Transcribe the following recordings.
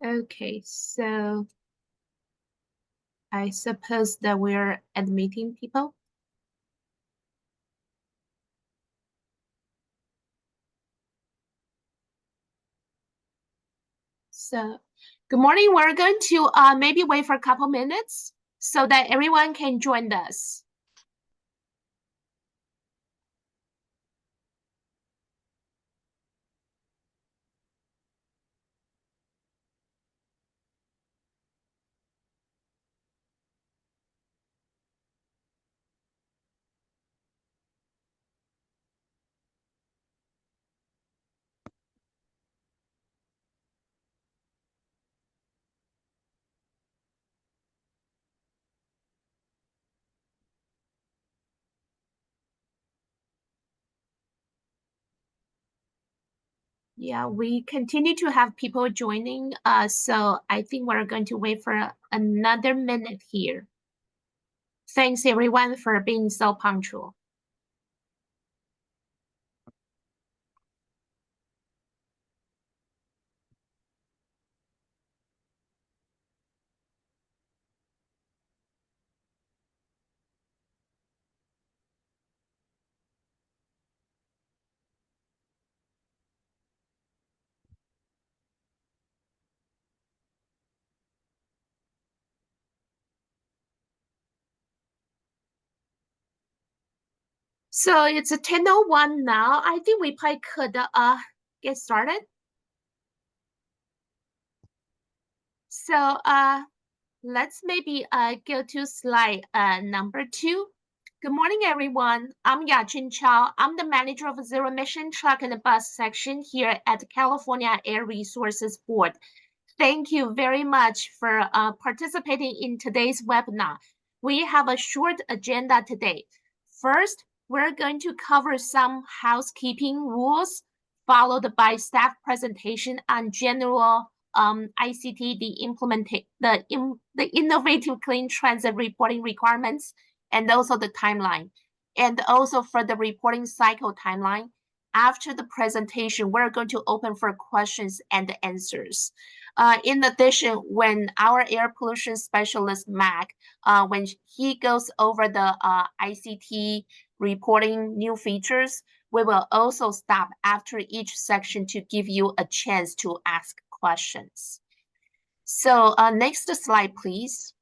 Okay, so I suppose that we're admitting people. So, good morning. We're going to maybe wait for a couple minutes so that everyone can join us. Yeah, we continue to have people joining, so I think we're going to wait for another minute here. Thanks everyone for being so punctual. So it's a 10:01 now. I think we probably could get started. So let's maybe go to slide number 2. Good morning, everyone. I'm Yajun Chao. I'm the manager of Zero Emission Truck and Bus section here at the California Air Resources Board. Thank you very much for participating in today's webinar. We have a short agenda today. First, we're going to cover some housekeeping rules, followed by staff presentation on general ICT, the innovative clean transit reporting requirements, and also the timeline, and also for the reporting cycle timeline. After the presentation, we're going to open for questions and answers. In addition, when our air pollution specialist, Mac, when he goes over the ICT reporting new features, we will also stop after each section to give you a chance to ask questions. So next slide, please.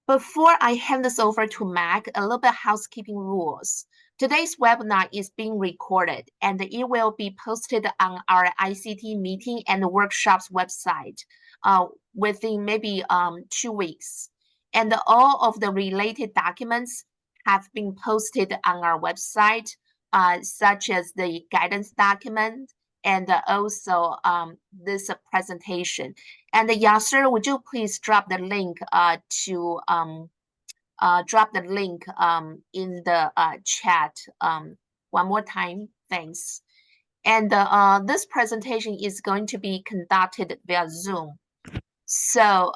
Before I hand this over to Mac, a little bit housekeeping rules. Today's webinar is being recorded and it will be posted on our ICT meeting and workshops website within maybe 2 weeks. And all of the related documents have been posted on our website, such as the guidance document and also this presentation. And Yasser, would you please drop the link in the chat one more time? Thanks. And this presentation is going to be conducted via Zoom. So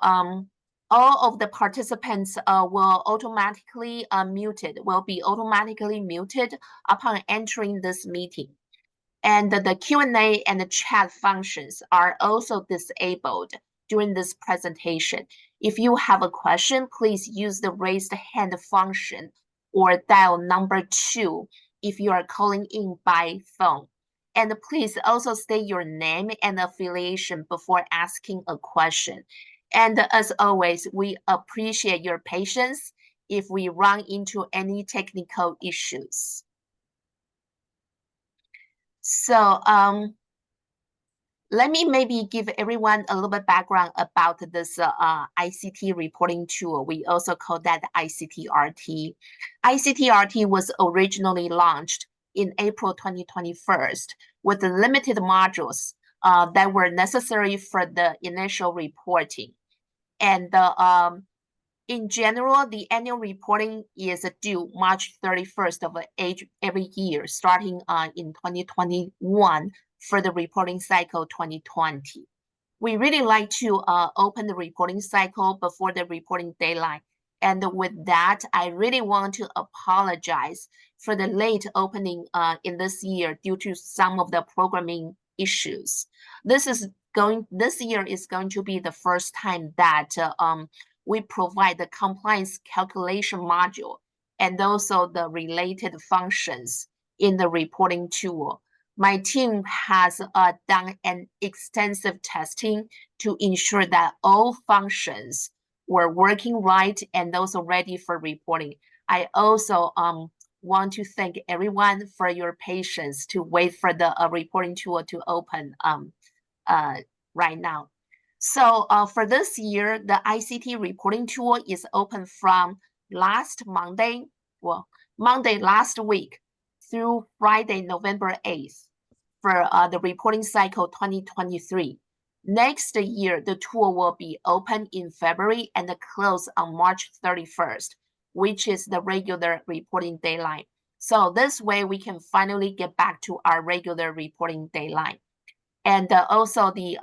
all of the participants will be automatically muted upon entering this meeting. And the Q&A and the chat functions are also disabled during this presentation. If you have a question, please use the raised hand function or dial number 2 if you are calling in by phone. And please also state your name and affiliation before asking a question. And as always, we appreciate your patience if we run into any technical issues. So let me maybe give everyone a little bit background about this ICT reporting tool. We also call that ICTRT. ICTRT was originally launched in April 2021 with limited modules that were necessary for the initial reporting. And in general, the annual reporting is due March 31st of every year, starting in 2021 for the reporting cycle 2020. We really like to open the reporting cycle before the reporting deadline. And with that, I really want to apologize for the late opening in this year due to some of the programming issues. This year is going to be the first time that we provide the compliance calculation module and also the related functions in the reporting tool. My team has done an extensive testing to ensure that all functions were working right and also ready for reporting. I also want to thank everyone for your patience to wait for the reporting tool to open right now. So for this year, the ICT reporting tool is open from Monday last week through Friday, November 8th for the reporting cycle 2023. Next year, the tool will be open in February and close on March 31st, which is the regular reporting deadline. So this way, we can finally get back to our regular reporting deadline. And also the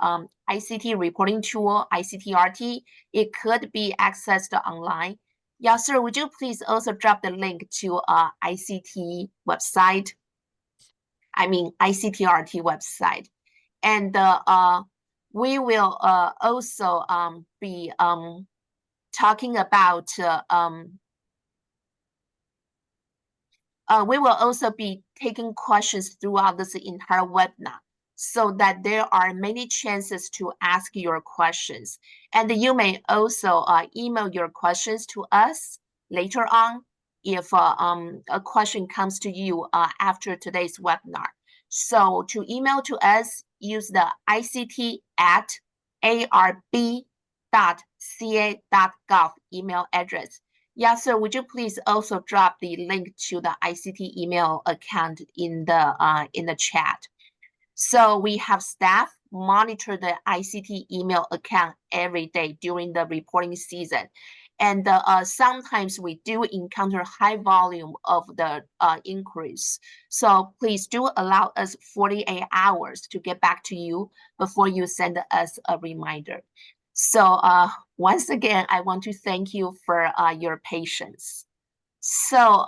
ICT reporting tool, ICTRT, it could be accessed online. Yeah, sir, would you please also drop the link to ICT website? I mean, ICTRT website. And we will also be talking about we will also be taking questions throughout this entire webinar so that there are many chances to ask your questions. And you may also email your questions to us later on if a question comes to you after today's webinar. So to email to us, use the ict@arb.ca.gov email address. Yeah, sir, would you please also drop the link to the ICT email account in the chat? So we have staff monitor the ICT email account every day during the reporting season. And sometimes we do encounter high volume of the inquiries. So please do allow us 48 hours to get back to you before you send us a reminder. So once again, I want to thank you for your patience. So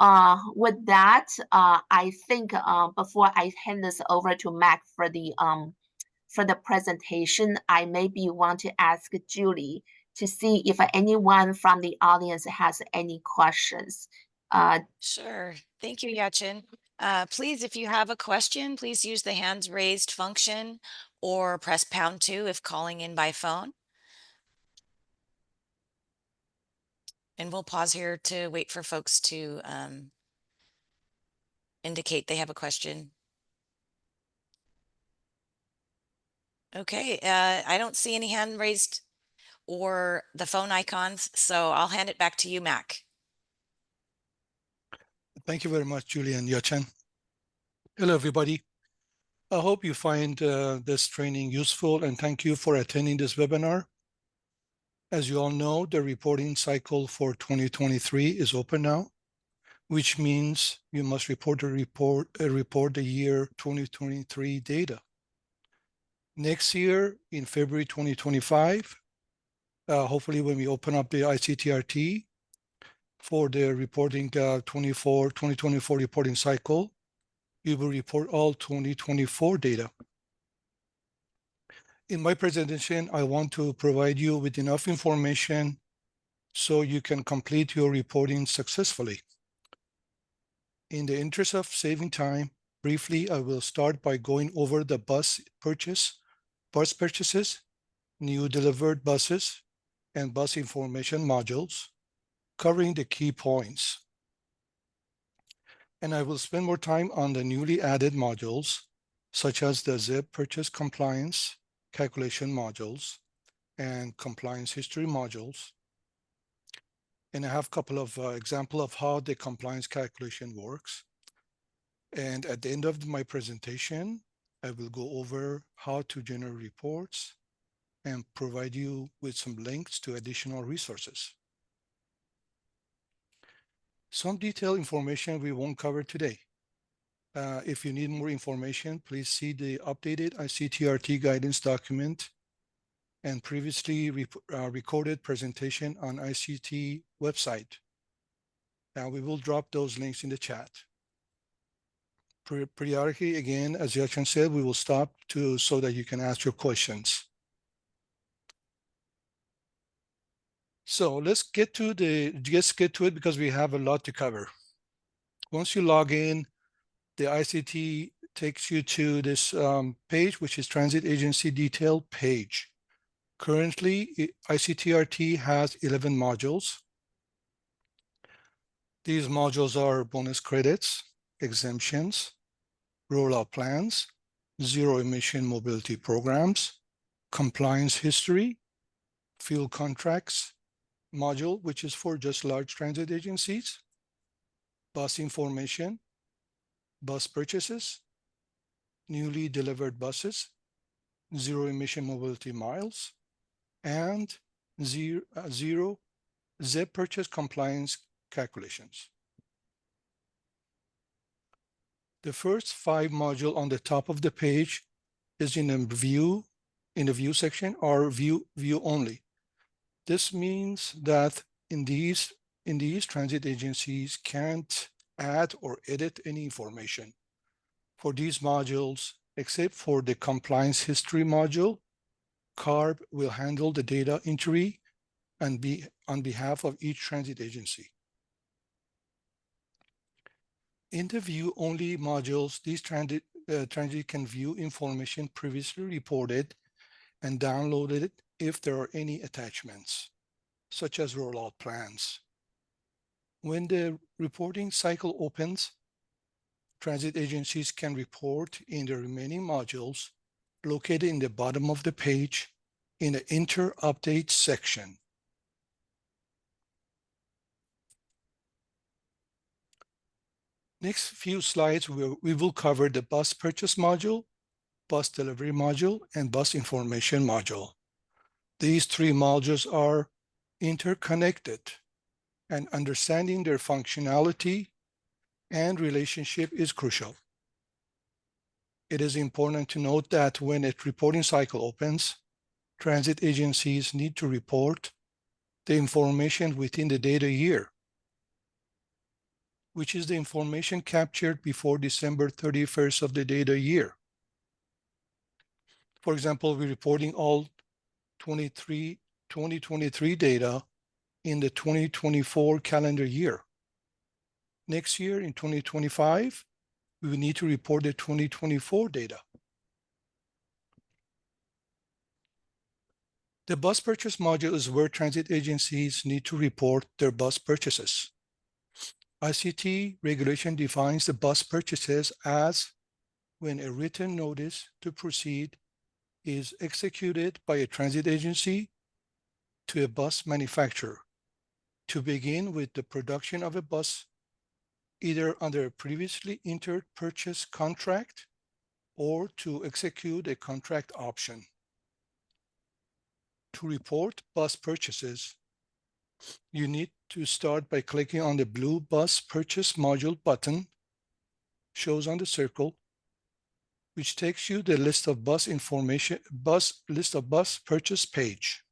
with that, I think before I hand this over to Mac for the presentation, I maybe want to ask Julie to see if anyone from the audience has any questions. Sure. Thank you, Yachin. Please, if you have a question, please use the hands raised function or press #2 if calling in by phone. And we'll pause here to wait for folks to indicate they have a question. Okay, I don't see any hand raised or the phone icons, so I'll hand it back to you, Mac. Thank you very much, Julie and Yachin. Hello, everybody. I hope you find this training useful, and thank you for attending this webinar. As you all know, the reporting cycle for 2023 is open now, which means you must report the year 2023 data. Next year, in February 2025, hopefully when we open up the ICTRT for the reporting 2024 reporting cycle, you will report all 2024 data. In my presentation, I want to provide you with enough information so you can complete your reporting successfully. In the interest of saving time, briefly, I will start by going over the bus purchases, new delivered buses, and bus information modules, covering the key points. And I will spend more time on the newly added modules, such as the ZEB Purchase Compliance Calculation modules and Compliance History modules. And I have a couple of examples of how the compliance calculation works. And at the end of my presentation, I will go over how to generate reports and provide you with some links to additional resources. Some detailed information we won't cover today. If you need more information, please see the updated ICTRT guidance document and previously recorded presentation on ICT website. Now we will drop those links in the chat. Periodically, again, as Yachin said, we will stop so that you can ask your questions. So let's get to it because we have a lot to cover. Once you log in, the ICT takes you to this page, which is Transit Agency Detail page. Currently, ICTRT has 11 modules. These modules are bonus credits, exemptions, rollout plans, zero emission mobility programs, compliance history, fuel contracts module, which is for just large transit agencies, bus information, bus purchases, newly delivered buses, zero emission mobility miles, and zero ZEB Purchase Compliance Calculations. The first 5 modules on the top of the page is in the view section, or view only. This means that in these transit agencies can't add or edit any information for these modules, except for the compliance history module. CARB will handle the data entry and be on behalf of each transit agency. In the view only modules, these transit can view information previously reported and downloaded if there are any attachments, such as rollout plans. When the reporting cycle opens, transit agencies can report in the remaining modules located in the bottom of the page in the Enter Update section. Next few slides, we will cover the bus purchase module, bus delivery module, and bus information module. These 3 modules are interconnected, and understanding their functionality and relationship is crucial. It is important to note that when a reporting cycle opens, transit agencies need to report the information within the data year, which is the information captured before December 31st of the data year. For example, we're reporting all 2023 data in the 2024 calendar year. Next year, in 2025, we will need to report the 2024 data. The bus purchase module is where transit agencies need to report their bus purchases. ICT regulation defines the bus purchases as when a written notice to proceed is executed by a transit agency to a bus manufacturer to begin with the production of a bus, either under a previously entered purchase contract or to execute a contract option. To report bus purchases, you need to start by clicking on the blue Bus Purchase Module button, shows on the circle, which takes you the list of bus purchase page.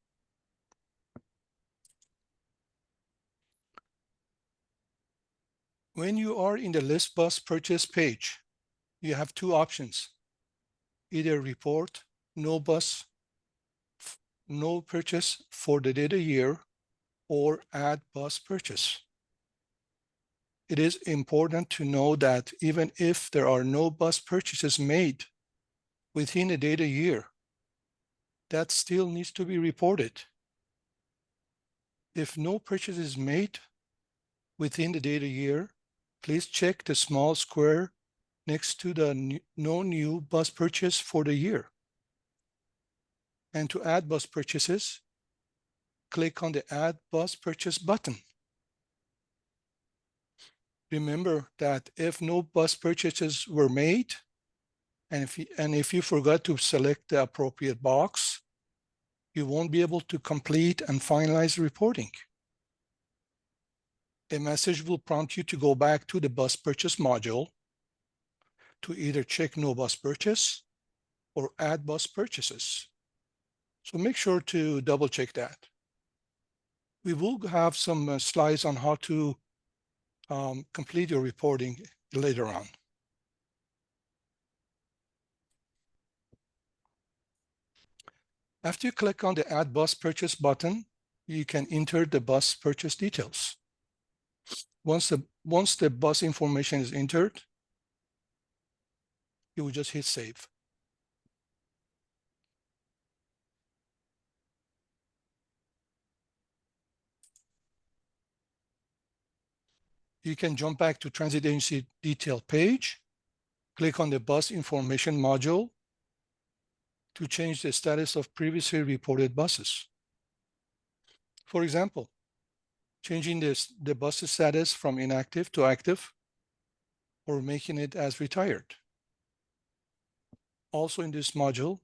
When you are in the list bus purchase page, you have 2 options. Either report no purchase for the data year, or add bus purchase. It is important to know that even if there are no bus purchases made within a data year, that still needs to be reported. If no purchase is made within the data year, please check the small square next to the no new bus purchase for the year. And to add bus purchases, click on the Add Bus Purchase button. Remember that if no bus purchases were made, and if you forgot to select the appropriate box, you won't be able to complete and finalize the reporting. A message will prompt you to go back to the bus purchase module to either check no bus purchase or add bus purchases. So make sure to double check that. We will have some slides on how to complete your reporting later on. After you click on the Add Bus Purchase button, you can enter the bus purchase details. Once the bus information is entered, you will just hit Save. You can jump back to Transit Agency Detail page, click on the Bus Information module to change the status of previously reported buses. For example, changing the bus status from inactive to active, or making it as retired. Also in this module,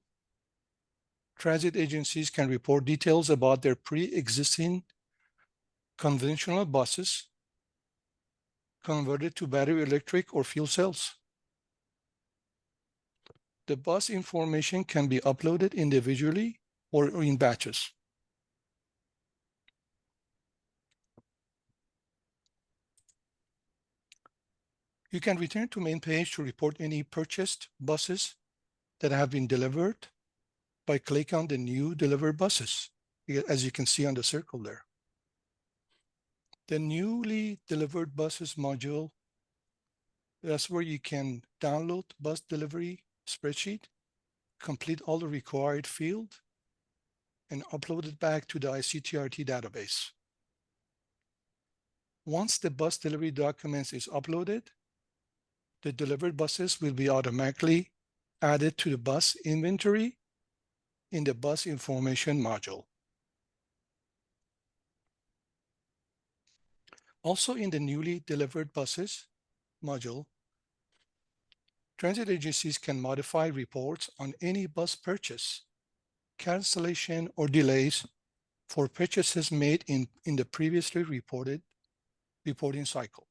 transit agencies can report details about their pre-existing conventional buses converted to battery electric or fuel cells. The bus information can be uploaded individually or in batches. You can return to main page to report any purchased buses that have been delivered by clicking on the new delivered buses, as you can see on the circle there. The newly delivered buses module, that's where you can download bus delivery spreadsheet, complete all the required field, and upload it back to the ICTRT database. Once the bus delivery documents is uploaded, the delivered buses will be automatically added to the bus inventory in the bus information module. Also in the newly delivered buses module, transit agencies can modify reports on any bus purchase, cancellation, or delays for purchases made in the previously reporting cycle.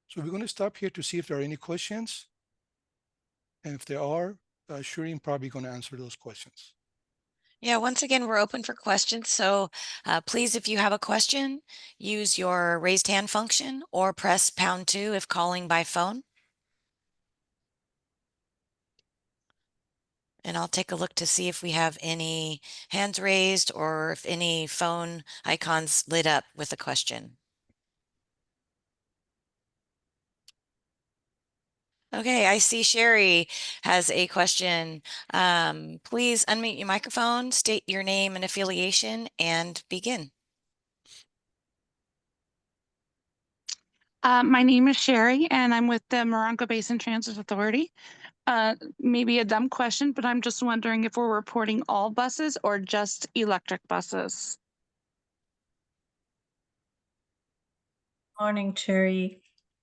So we're going to stop here to see if there are any questions. And if there are, Shireen probably going to answer those questions. Yeah, once again, we're open for questions. So please, if you have a question, use your raised hand function or press #2 if calling by phone. And I'll take a look to see if we have any hands raised or if any phone icons lit up with a question. Okay, I see Sherry has a question. Please unmute your microphone, state your name and affiliation, and begin. My name is Sherry, and I'm with the Morongo Basin Transit Authority. Maybe a dumb question, but I'm just wondering if we're reporting all buses or just electric buses. Morning, Cherry.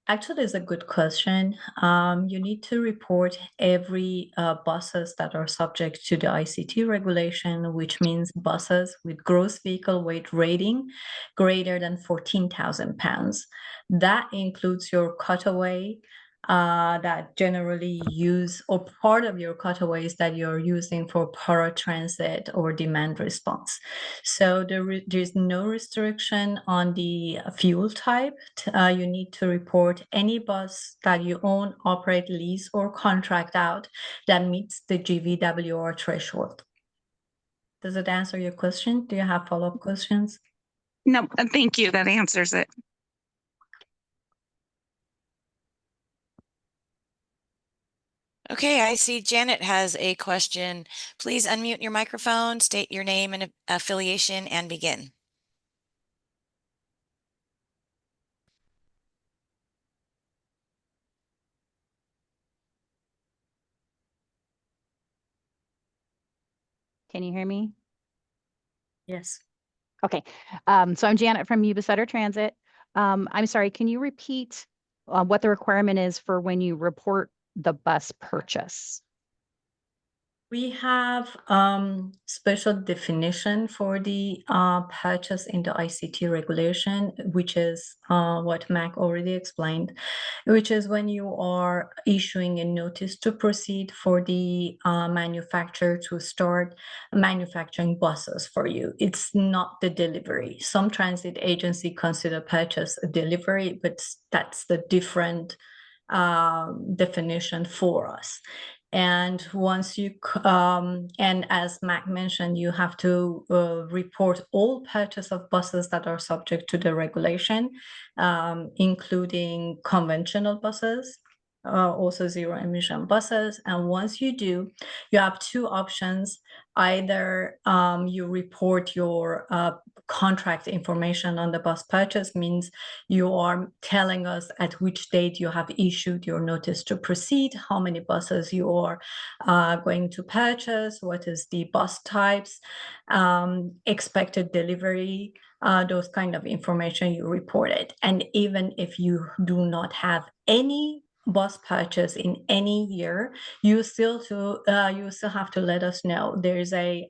Actually, it's a good question. You need to report every buses that are subject to the ICT regulation, which means buses with gross vehicle weight rating greater than 14,000 pounds. That includes your cutaway that generally use, or part of your cutaways that you're using for paratransit or demand response. So there's no restriction on the fuel type. You need to report any bus that you own, operate, lease, or contract out that meets the GVWR threshold. Does it answer your question? Do you have follow-up questions? No, thank you. That answers it. Okay, I see Janet has a question. Please unmute your microphone, state your name and affiliation, and begin. Can you hear me? Yes. Okay, so I'm Janet from Yuba Sutter Transit. I'm sorry, can you repeat what the requirement is for when you report the bus purchase? We have special definition for the purchase in the ICT regulation, which is what Mac already explained, which is when you are issuing a notice to proceed for the manufacturer to start manufacturing buses for you. It's not the delivery. Some transit agency consider purchase a delivery, but that's the different definition for us. And once you, and as Mac mentioned, you have to report all purchase of buses that are subject to the regulation, including conventional buses, also zero emission buses. And once you do, you have two options. Either you report your contract information on the bus purchase, means you are telling us at which date you have issued your notice to proceed, how many buses you are going to purchase, what is the bus types, expected delivery, those kind of information you reported. And even if you do not have any bus purchase in any year, you still have to let us know. There's a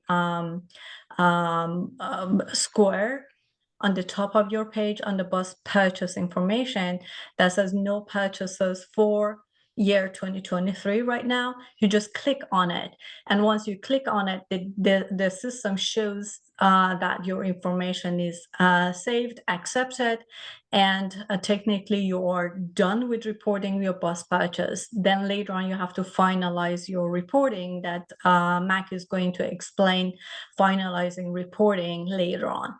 square on the top of your page on the bus purchase information that says no purchases for year 2023 right now. You just click on it, and once you click on it, the system shows that your information is saved, accepted, and technically you are done with reporting your bus purchase. Then later on you have to finalize your reporting that Mac is going to explain finalizing reporting later on.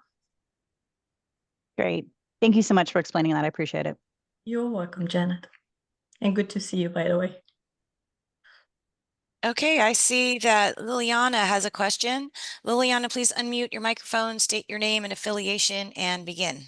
Great. Thank you so much for explaining that. I appreciate it. You're welcome, Janet. And good to see you, by the way. Okay, I see that Liliana has a question. Liliana, please unmute your microphone, state your name and affiliation, and begin.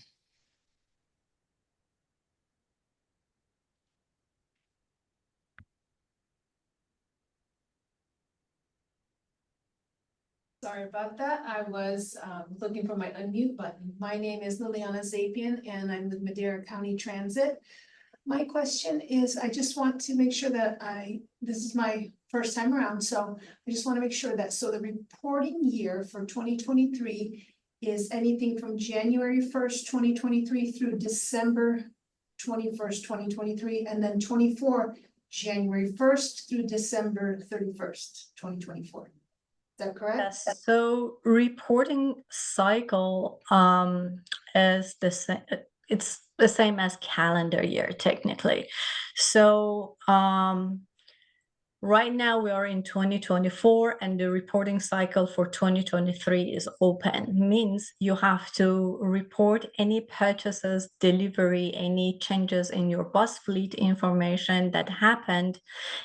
Sorry about that. I was looking for my unmute button. My name is Liliana Zapian, and I'm with Madera County Transit. My question is, I just want to make sure that this is my first time around, so I just want to make sure that, so the reporting year for 2023 is anything from January 1st, 2023 through December 21st, 2023, and then 24, January 1st through December 31st, 2024. Is that correct? Yes. So reporting cycle is the same. It's the same as calendar year technically. So right now we are in 2024, and the reporting cycle for 2023 is open. Means you have to report any purchases, delivery, any changes in your bus fleet information that happened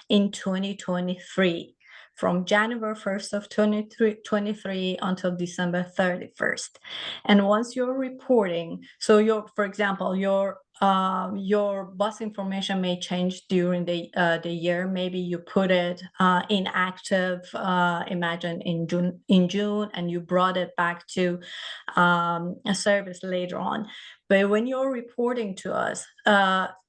in 2023. From January 1st of 2023 until December 31st. And once you're reporting, so for example, your bus information may change during the year. Maybe you put it inactive, imagine in June, and you brought it back to a service later on. But when you're reporting to us,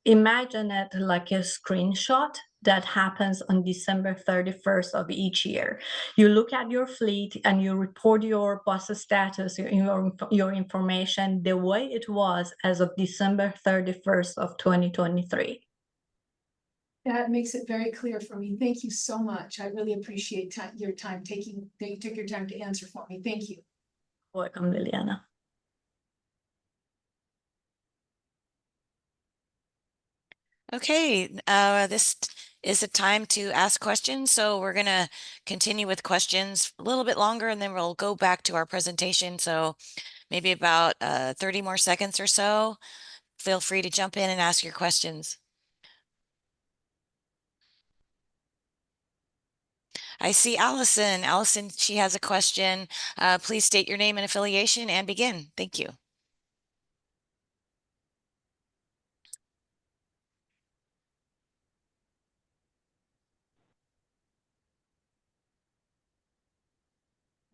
imagine it like a screenshot that happens on December 31st of each year. You look at your fleet and you report your bus status, your information the way it was as of December 31st of 2023. That makes it very clear for me. Thank you so much. I really appreciate your time that you took your time to answer for me. Thank you. Welcome, Liliana. Okay, this is a time to ask questions. So we're going to continue with questions a little bit longer, and then we'll go back to our presentation. So maybe about 30 more seconds or so. Feel free to jump in and ask your questions. I see Allison. Allison, she has a question. Please state your name and affiliation and begin. Thank you.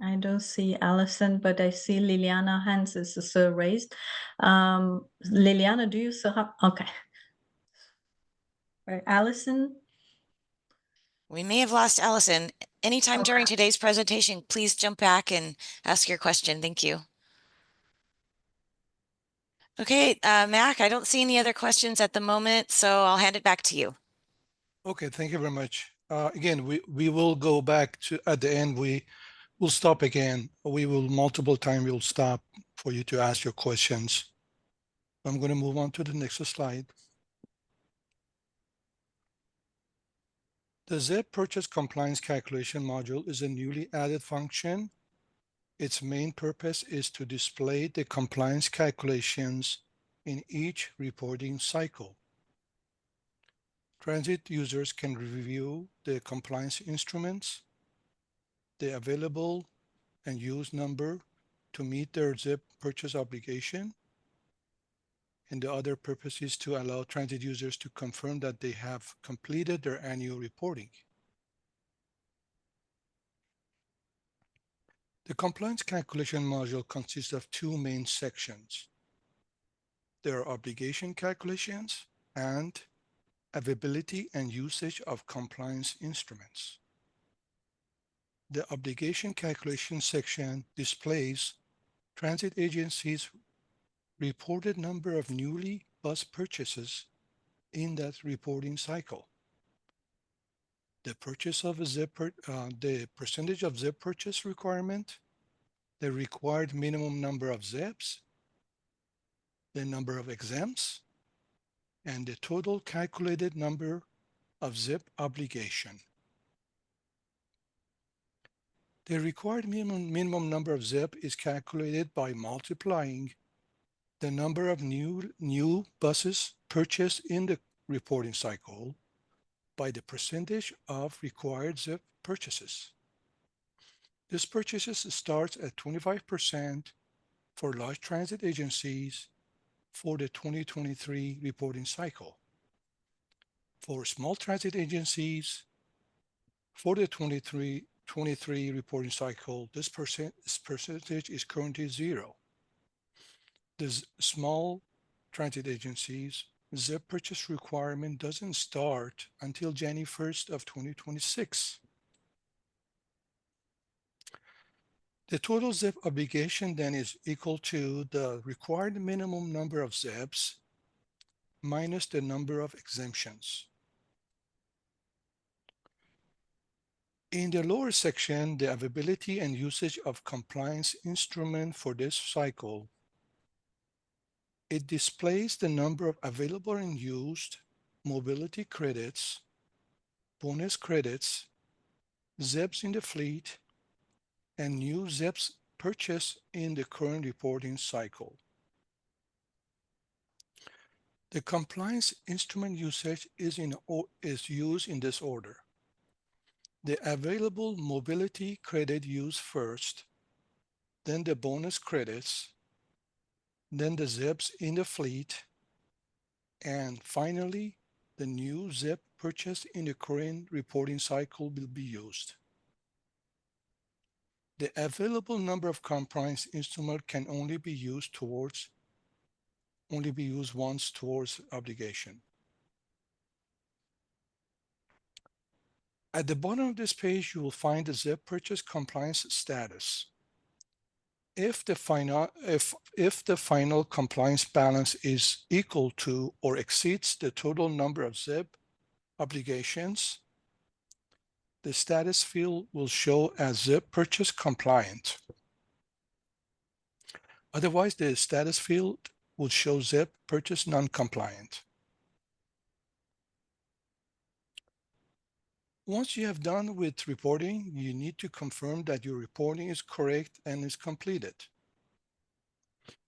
I don't see Allison, but I see Liliana hands is still raised. Liliana, do you still have? Okay. Right, Allison. We may have lost Allison. Anytime Okay. during today's presentation, please jump back and ask your question. Thank you. Okay, Mac, I don't see any other questions at the moment, so I'll hand it back to you. Okay, thank you very much. Again, we will go back to, at the end, we will stop again. We will multiple times, we'll stop for you to ask your questions. I'm going to move on to the next slide. The ZEB Purchase Compliance Calculation module is a newly added function. Its main purpose is to display the compliance calculations in each reporting cycle. Transit users can review the compliance instruments, the available and used number to meet their ZEB purchase obligation, and the other purpose is to allow transit users to confirm that they have completed their annual reporting. The compliance calculation module consists of two main sections. There are obligation calculations and availability and usage of compliance instruments. The obligation calculation section displays transit agencies' reported number of newly bus purchases in that reporting cycle. The purchase of a the percentage of ZEB purchase requirement, the required minimum number of ZEBs, the number of exempts, and the total calculated number of ZEB obligation. The required minimum number of ZEB is calculated by multiplying the number of new buses purchased in the reporting cycle by the percentage of required ZEB purchases. This purchases starts at 25% for large transit agencies for the 2023 reporting cycle. For small transit agencies, for the 23 reporting cycle, this percentage is currently 0. The small transit agencies, ZEB purchase requirement doesn't start until January 1st of 2026. The total ZEB obligation then is equal to the required minimum number of ZEBs minus the number of exemptions. In the lower section, the availability and usage of compliance instrument for this cycle, it displays the number of available and used mobility credits, bonus credits, ZEBs in the fleet, and new ZEBs purchased in the current reporting cycle. The compliance instrument usage is used in this order. The available mobility credit used first, then the bonus credits, then the ZEBs in the fleet, and finally, the new ZEB purchased in the current reporting cycle will be used. The available number of compliance instruments can only be used once towards obligation. At the bottom of this page, you will find the ZEB purchase compliance status. If the final compliance balance is equal to or exceeds the total number of ZEB obligations, the status field will show as ZEB purchase compliant. Otherwise, the status field will show ZEB purchase non-compliant. Once you have done with reporting, you need to confirm that your reporting is correct and is completed.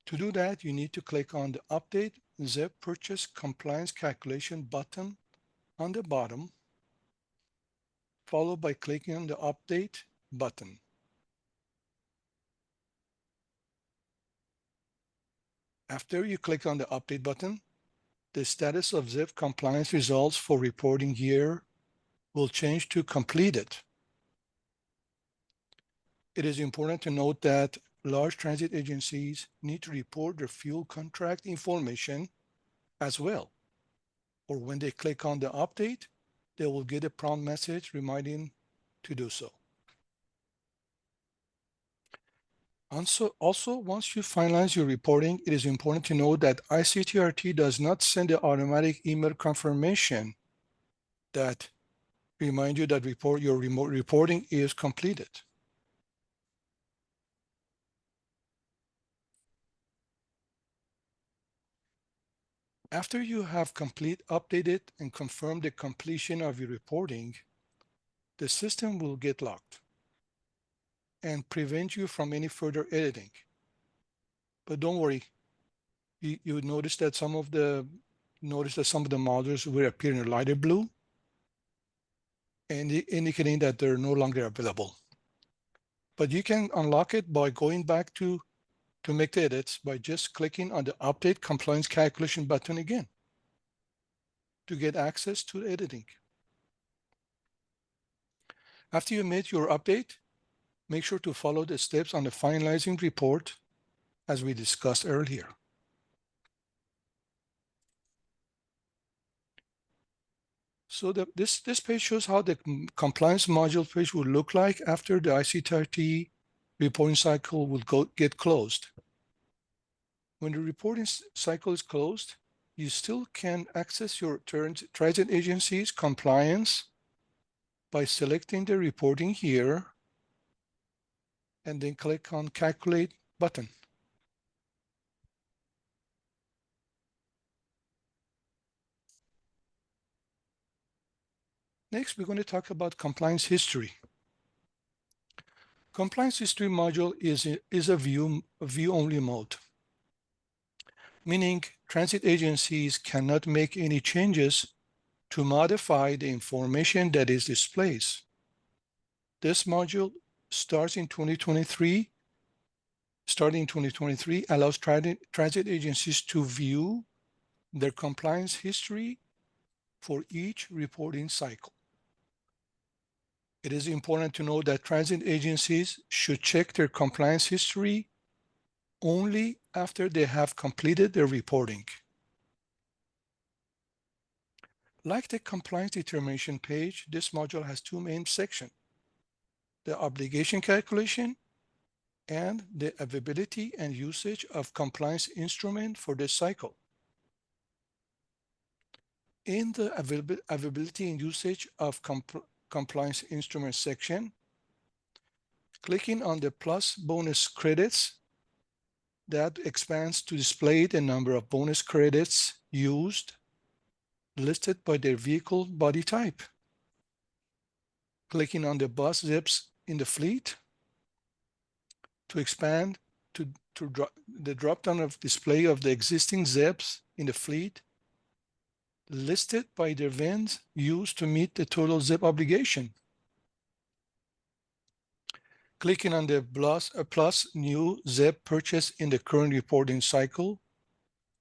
To do that, you need to click on the Update ZEB Purchase Compliance Calculation button on the bottom, followed by clicking on the Update button. After you click on the Update button, the status of ZEB compliance results for reporting year will change to completed. It is important to note that large transit agencies need to report their fuel contract information as well. Or when they click on the update, they will get a prompt message reminding to do so. Also, once you finalize your reporting, it is important to note that ICTRT does not send an automatic email confirmation that remind you that your remote reporting is completed. After you have updated and confirmed the completion of your reporting, the system will get locked and prevent you from any further editing. But don't worry, you would notice that some of the modules will appear in a lighter blue and indicating that they're no longer available. But you can unlock it by going back to make the edits by just clicking on the Update Compliance Calculation button again to get access to editing. After you made your update, make sure to follow the steps on the finalizing report as we discussed earlier. So this page shows how the compliance module page will look like after the ICTRT reporting cycle will get closed. When the reporting cycle is closed, you still can access your transit agency's compliance by selecting the reporting here and then click on Calculate button. Next, we're going to talk about compliance history. Compliance history module is a view-only mode, meaning transit agencies cannot make any changes to modify the information that is displayed. This module starting in 2023, allows transit agencies to view their compliance history for each reporting cycle. It is important to note that transit agencies should check their compliance history only after they have completed their reporting. Like the compliance determination page, this module has two main sections: the obligation calculation and the availability and usage of compliance instrument for this cycle. In the availability and usage of compliance instrument section, clicking on the plus bonus credits that expands to display the number of bonus credits used listed by their vehicle body type. Clicking on the bus ZEBs in the fleet to expand to the drop-down of display of the existing ZEBs in the fleet listed by their VINs used to meet the total ZEB obligation. Clicking on the plus new ZEB purchase in the current reporting cycle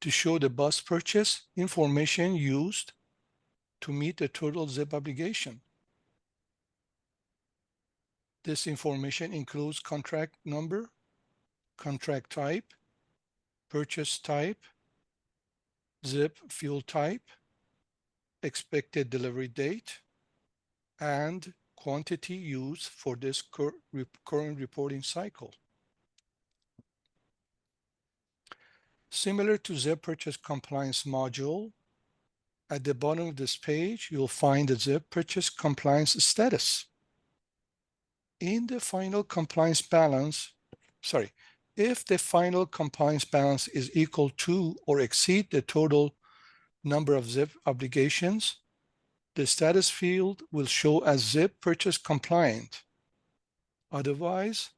to show the bus purchase information used to meet the total ZEB obligation. This information includes contract number, contract type, purchase type, ZEB fuel type, expected delivery date, and quantity used for this current reporting cycle. Similar to ZEB Purchase Compliance module, at the bottom of this page, you'll find the ZEB Purchase Compliance status. In the final compliance balance, if the final compliance balance is equal to or exceed the total number of ZEB obligations, the status field will show as ZEB Purchase Compliant. Otherwise,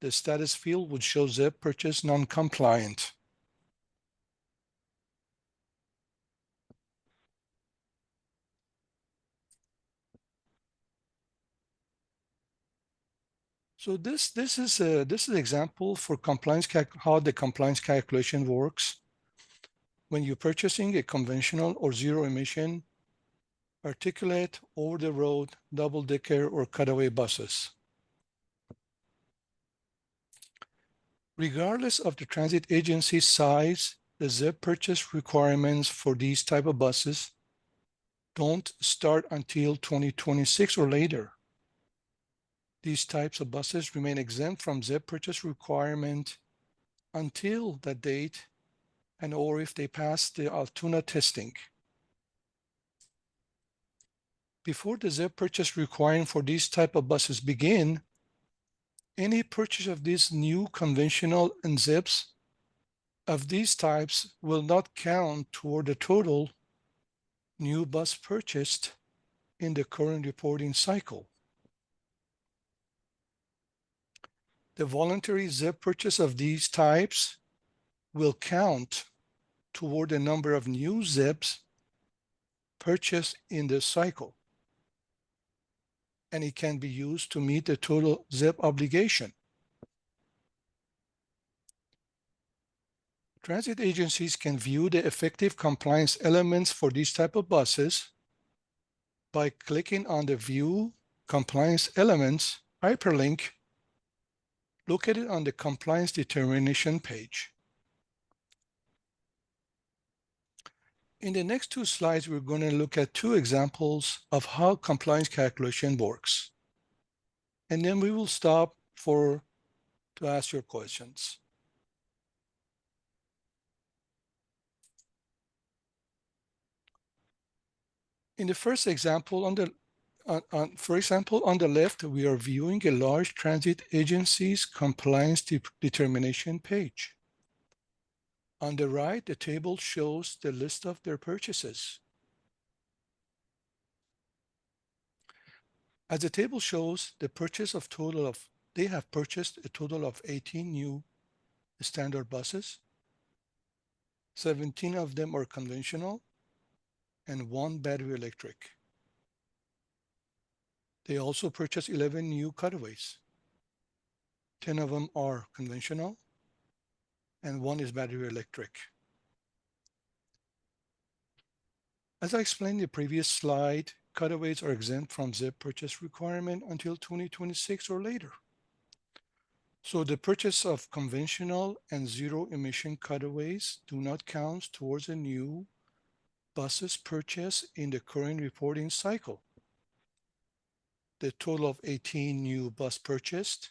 the status field would show ZEB Purchase Non-Compliant. So this is an example for compliance how the compliance calculation works when you're purchasing a conventional or zero emission articulate, over-the-road, double-decker, or cutaway buses. Regardless of the transit agency size, the ZEB purchase requirements for these type of buses don't start until 2026 or later. These types of buses remain exempt from ZEB purchase requirement until that date and or if they pass the Altoona testing. Before the ZEB purchase requirement for these type of buses begin, any purchase of these new conventional and ZEBs of these types will not count toward the total new bus purchased in the current reporting cycle. The voluntary ZEB purchase of these types will count toward the number of new ZEBs purchased in this cycle, and it can be used to meet the total ZEB obligation. Transit agencies can view the effective compliance elements for these type of buses by clicking on the View Compliance Elements hyperlink located on the Compliance Determination page. In the next two slides, we're going to look at two examples of how compliance calculation works. And then we will stop to ask your questions. In the first example, on the left, we are viewing a large transit agency's compliance determination page. On the right, the table shows the list of their purchases. As the table shows, they have purchased a total of 18 new standard buses. 17 of them are conventional and 1 battery electric. They also purchased 11 new cutaways. 10 of them are conventional and 1 is battery electric. As I explained in the previous slide, cutaways are exempt from ZEB purchase requirement until 2026 or later. So the purchase of conventional and zero emission cutaways do not count towards a new buses purchased in the current reporting cycle. The total of 18 new bus purchased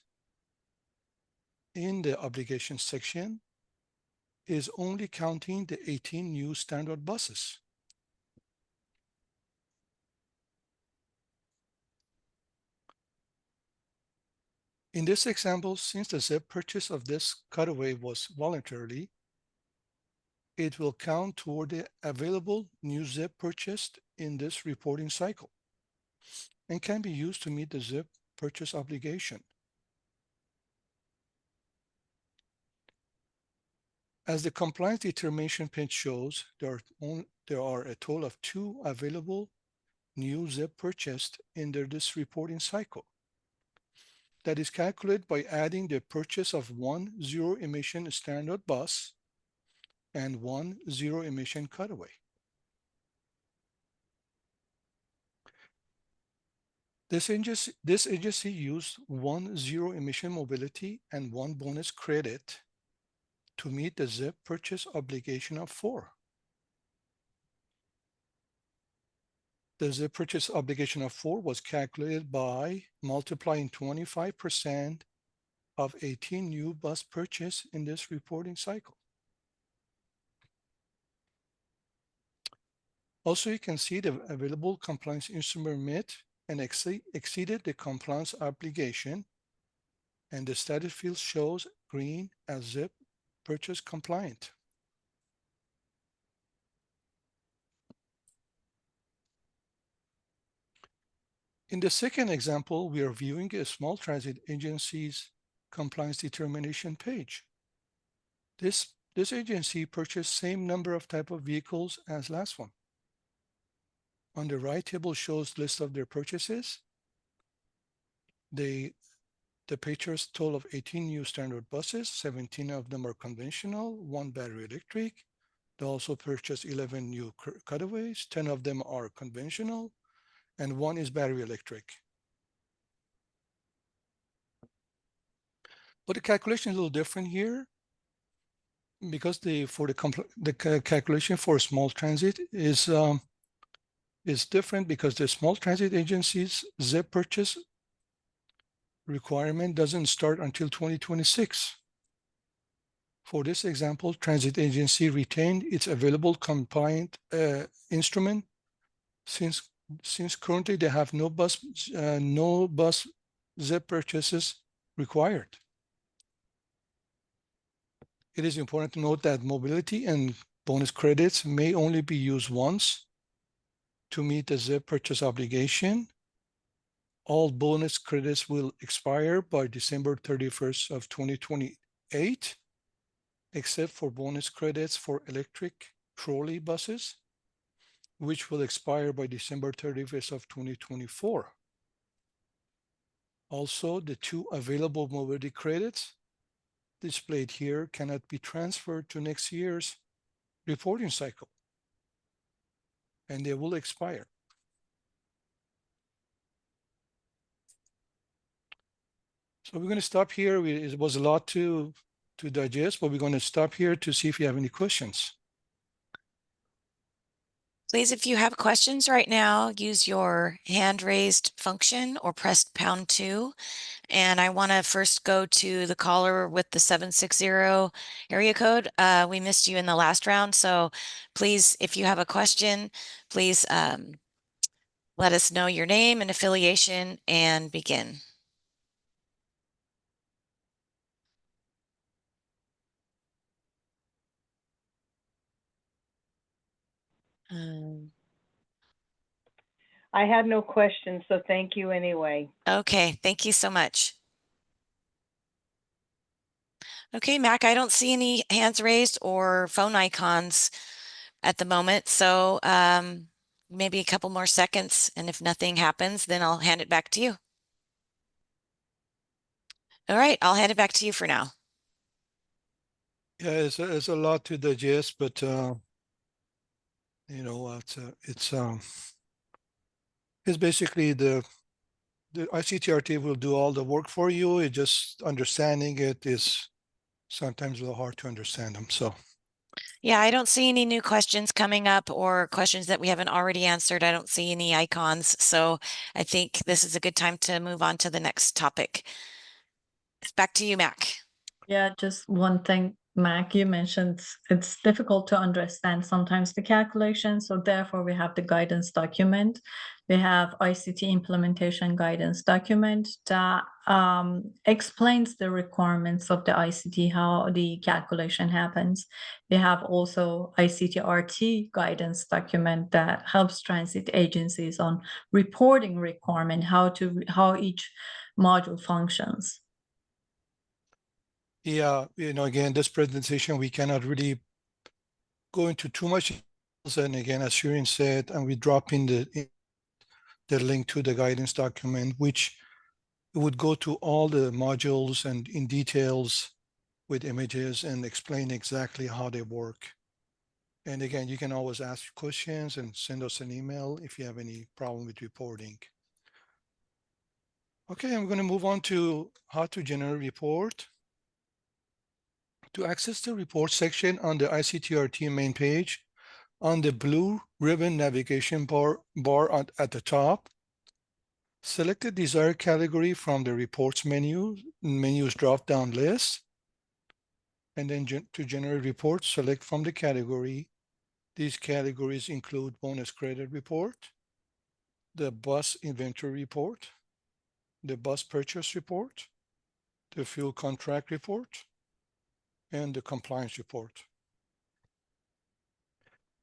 in the obligation section is only counting the 18 new standard buses. In this example, since the ZEB purchase of this cutaway was voluntarily, it will count toward the available new ZEB purchased in this reporting cycle and can be used to meet the ZEB purchase obligation. As the compliance determination page shows, there are a total of 2 available new ZEB purchased in this reporting cycle. That is calculated by adding the purchase of 1 zero emission standard bus and 1 zero emission cutaway. This agency used 1 zero emission mobility and 1 bonus credit to meet the ZEB purchase obligation of 4. The ZEB purchase obligation of 4 was calculated by multiplying 25% of 18 new bus purchase in this reporting cycle. Also, you can see the available compliance instrument met and exceeded the compliance obligation, and the status field shows green as ZEB purchase compliant. In the second example, we are viewing a small transit agency's compliance determination page. This agency purchased same number of type of vehicles as last one. On the right table shows list of their purchases. The purchase total of 18 new standard buses, 17 of them are conventional, 1 battery electric. They also purchased 11 new cutaways, 10 of them are conventional, and 1 is battery electric. But the calculation is a little different here because the calculation for small transit is different because the small transit agency's ZEB purchase requirement doesn't start until 2026. For this example, transit agency retained its available compliant instrument since currently they have no bus ZEB purchases required. It is important to note that mobility and bonus credits may only be used once to meet the ZEB purchase obligation. all bonus credits will expire by December 31st of 2028, except for bonus credits for electric trolley buses, which will expire by December 31st of 2024. Also, the 2 available mobility credits displayed here cannot be transferred to next year's reporting cycle, and they will expire. So we're going to stop here. It was a lot to digest, but we're going to stop here to see if you have any questions. Please, if you have questions right now, use your hand raised function or press #2. And I want to first go to the caller with the 760 area code. We missed you in the last round. So please, if you have a question, please let us know your name and affiliation and begin. I had no questions, so thank you anyway. Okay, thank you so much. Okay, Mac, I don't see any hands raised or phone icons at the moment. So maybe a couple more seconds. And if nothing happens, then I'll hand it back to you. All right, I'll hand it back to you for now. Yeah, it's a lot to digest, but you know, it's basically the ICTRT will do all the work for you. It just understanding it is sometimes a little hard to understand them. So yeah, I don't see any new questions coming up or questions that we haven't already answered. I don't see any icons. So I think this is a good time to move on to the next topic. Back to you, Mac. Yeah, just one thing, Mac, you mentioned it's difficult to understand sometimes the calculation. So therefore we have the guidance document. We have ICT implementation guidance document that explains the requirements of the ICT, how the calculation happens. We have also ICTRT guidance document that helps transit agencies on reporting requirement, how each module functions. yeah, you know, again, this presentation, we cannot really go into too much. And again, as Shirin said, and we drop in the link to the guidance document, which would go to all the modules and in details with images and explain exactly how they work. And again, you can always ask questions and send us an email if you have any problem with reporting. Okay, I'm going to move on to how to generate report. To access the report section on the ICTRT main page, on the blue ribbon navigation bar at the top, select the desired category from the reports menu's drop-down list, and then to generate reports, select from the category. These categories include bonus credit report, the bus inventory report, the bus purchase report, the fuel contract report, and the compliance report.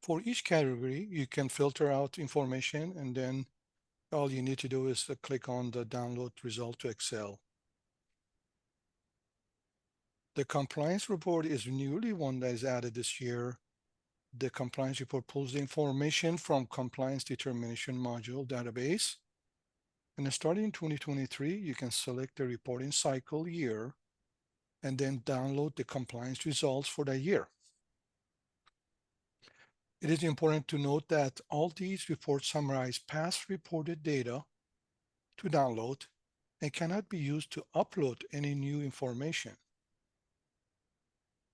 For each category, you can filter out information, and then all you need to do is to click on the download result to Excel. The compliance report is newly one that is added this year. The compliance report pulls the information from compliance determination module database. And then starting in 2023, you can select the reporting cycle year and then download the compliance results for that year. It is important to note that all these reports summarize past reported data to download and cannot be used to upload any new information.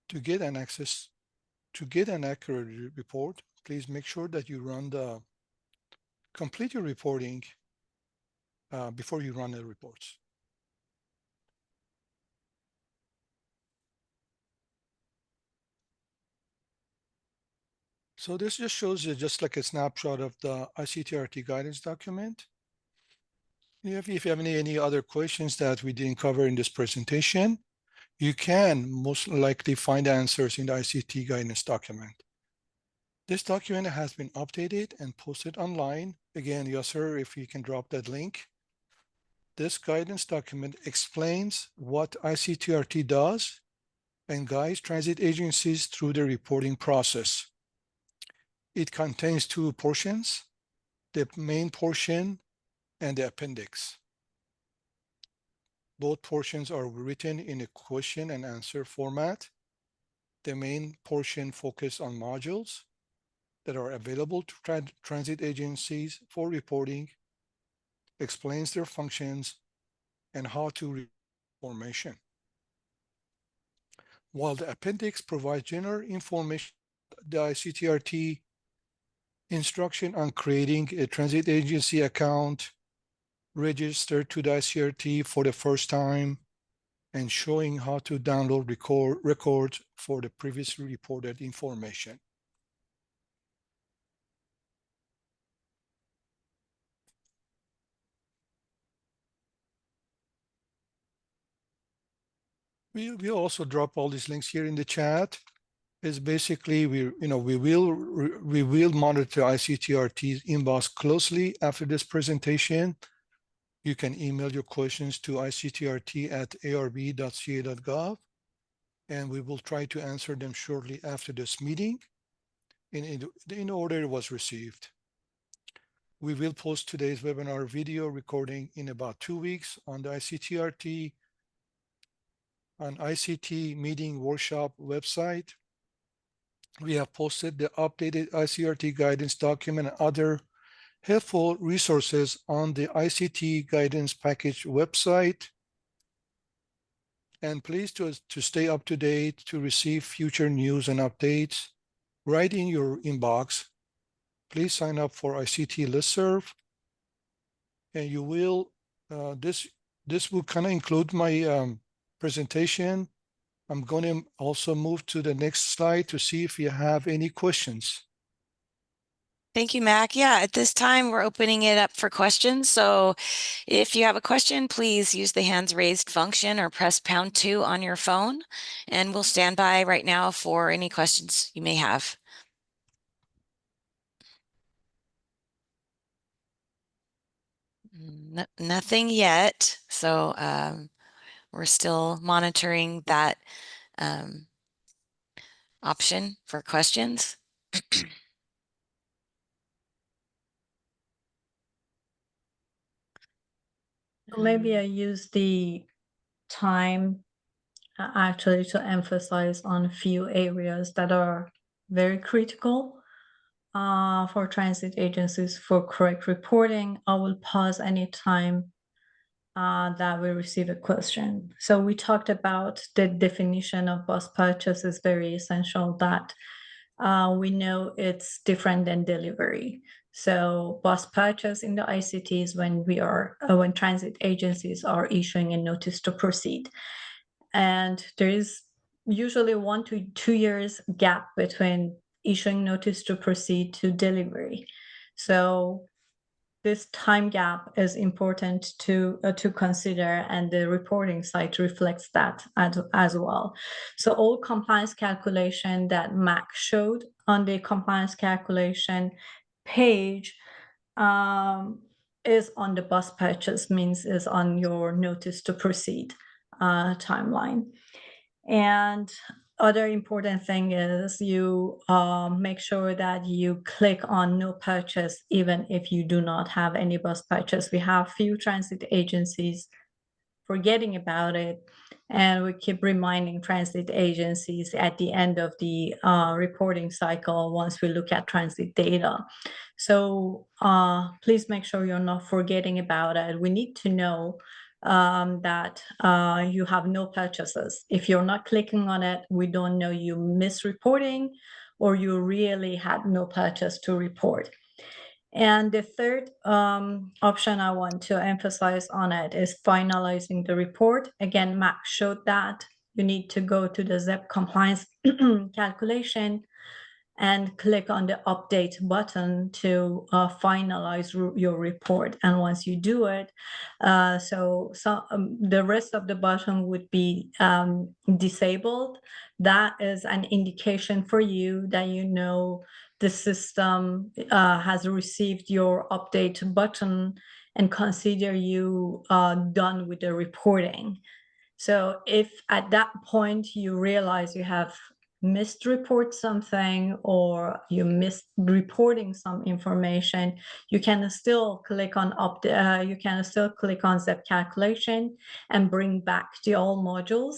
To get an accurate report, please make sure that you complete your reporting before you run the reports. So this just shows you just like a snapshot of the ICTRT guidance document. If you have any other questions that we didn't cover in this presentation, you can most likely find answers in the ICT guidance document. This document has been updated and posted online. Again, Yasser, if you can drop that link this guidance document explains what ICTRT does and guides transit agencies through the reporting process. It contains two portions, the main portion and the appendix. Both portions are written in a question and answer format. The main portion focuses on modules that are available to transit agencies for reporting, explains their functions, and how to report information. While the appendix provides general information, the ICTRT instruction on creating a transit agency account, register to the ICTRT for the first time, and showing how to download records for the previously reported information. We'll also drop all these links here in the chat. Is basically we will monitor ICTRT's inbox closely after this presentation. You can email your questions to ictrt@arb.ca.gov, and we will try to answer them shortly after this meeting in order it was received. We will post today's webinar video recording in about 2 weeks on the ICTRT on ICT meeting workshop website. We have posted the updated ICTRT guidance document and other helpful resources on the ICT guidance package website. And please to stay up to date to receive future news and updates right in your inbox. Please sign up for ICT listserv, and you will this will kind of include my presentation. I'm going to also move to the next slide to see if you have any questions. Thank you, Mac. Yeah, at this time, we're opening it up for questions. So if you have a question, please use the hands raised function or press #2 on your phone, and we'll stand by right now for any questions you may have. Nothing yet. So we're still monitoring that option for questions. Maybe I use the time actually to emphasize on a few areas that are very critical for transit agencies for correct reporting. I will pause anytime that we receive a question. So we talked about the definition of bus purchase is very essential, that we know it's different than delivery. So bus purchase in the ICT is when when transit agencies are issuing a notice to proceed. And there is usually 1 to 2 years gap between issuing notice to proceed to delivery. So this time gap is important to consider, and the reporting site reflects that as well. So all compliance calculation that Mac showed on the compliance calculation page is on the bus purchase, means is on your notice to proceed timeline. And other important thing is you make sure that you click on no purchase even if you do not have any bus purchase. We have few transit agencies forgetting about it, and we keep reminding transit agencies at the end of the reporting cycle once we look at transit data. So please make sure you're not forgetting about it. We need to know that you have no purchases. If you're not clicking on it, we don't know you misreporting or you really had no purchase to report. And the third option I want to emphasize on it is finalizing the report. Again, Mac showed that you need to go to the ZEB compliance calculation and click on the update button to finalize your report. And once you do it, the rest of the button would be disabled. That is an indication for you that you know the system has received your update button and consider you done with the reporting. So if at that point you realize you have misreport something or you missed reporting some information, you can still click on ZEB calculation and bring back the all modules,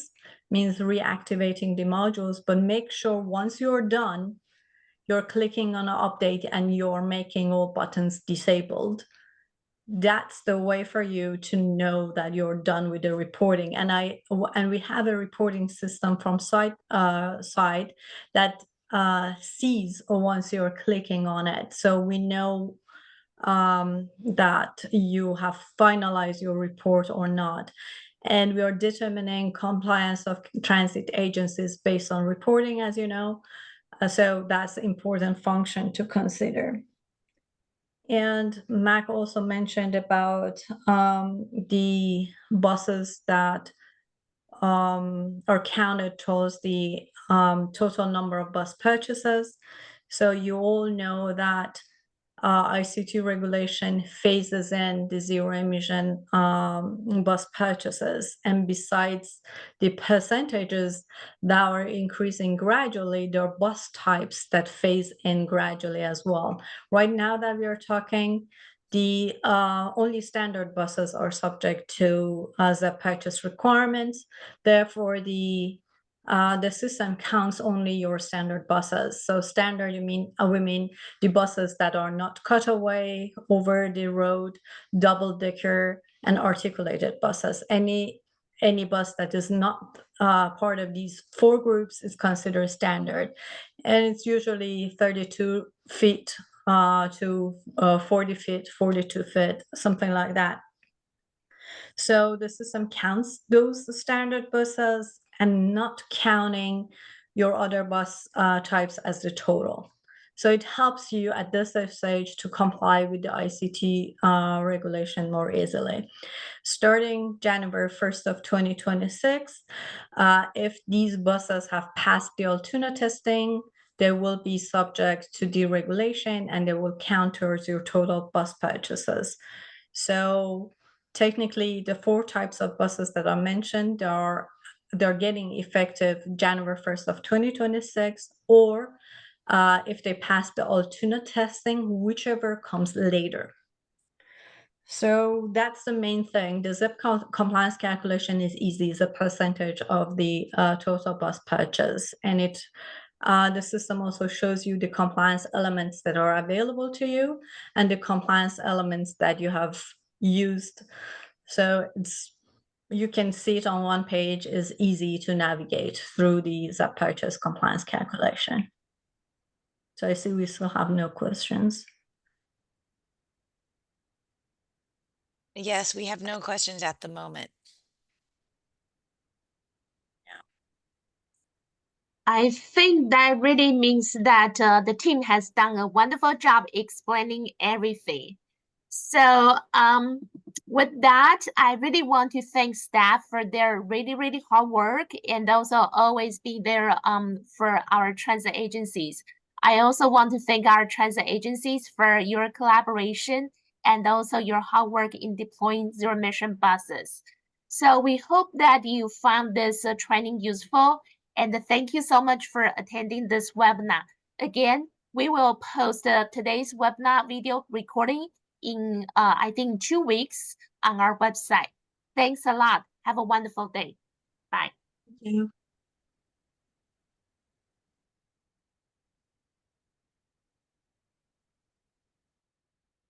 means reactivating the modules. But make sure once you're done, you're clicking on an update and you're making all buttons disabled. That's the way for you to know that you're done with the reporting. And we have a reporting system from side that sees once you're clicking on it, so we know that you have finalized your report or not. And we are determining compliance of transit agencies based on reporting, as you know. So that's an important function to consider. And Mac also mentioned about the buses that are counted towards the total number of bus purchases. So you all know that ICT regulation phases in the zero emission bus purchases. And besides the percentages that are increasing gradually, there are bus types that phase in gradually as well. Right now that we are talking, the only standard buses are subject to ZEB purchase requirements. Therefore, the system counts only your standard buses. So standard, we mean the buses that are not cutaway, over the road, double decker, and articulated buses. Any bus that is not part of these 4 groups is considered standard, and it's usually 32 feet to 40 feet, 42 feet, something like that. So the system counts those standard buses and not counting your other bus types as the total. So it helps you at this stage to comply with the ICT regulation more easily. Starting January 1st of 2026, if these buses have passed the Altoona testing, they will be subject to deregulation and they will count towards your total bus purchases. So technically, the 4 types of buses that are mentioned they're getting effective January 1st of 2026, or if they pass the Altoona testing, whichever comes later. So that's the main thing. The ZEB compliance calculation is easy. It's a percentage of the total bus purchase, and the system also shows you the compliance elements that are available to you and the compliance elements that you have used. So you can see it on one page. Is easy to navigate through the ZEB purchase compliance calculation. So I see we still have no questions. Yes, we have no questions at the moment. I think that really means that the team has done a wonderful job explaining everything. So with that, I really want to thank staff for their really hard work and also always be there for our transit agencies. I also want to thank our transit agencies for your collaboration and also your hard work in deploying zero emission buses. So we hope that you found this training useful, and thank you so much for attending this webinar. Again, we will post today's webinar video recording in, I think, 2 weeks on our website. Thanks a lot. Have a wonderful day. Bye. Thank you.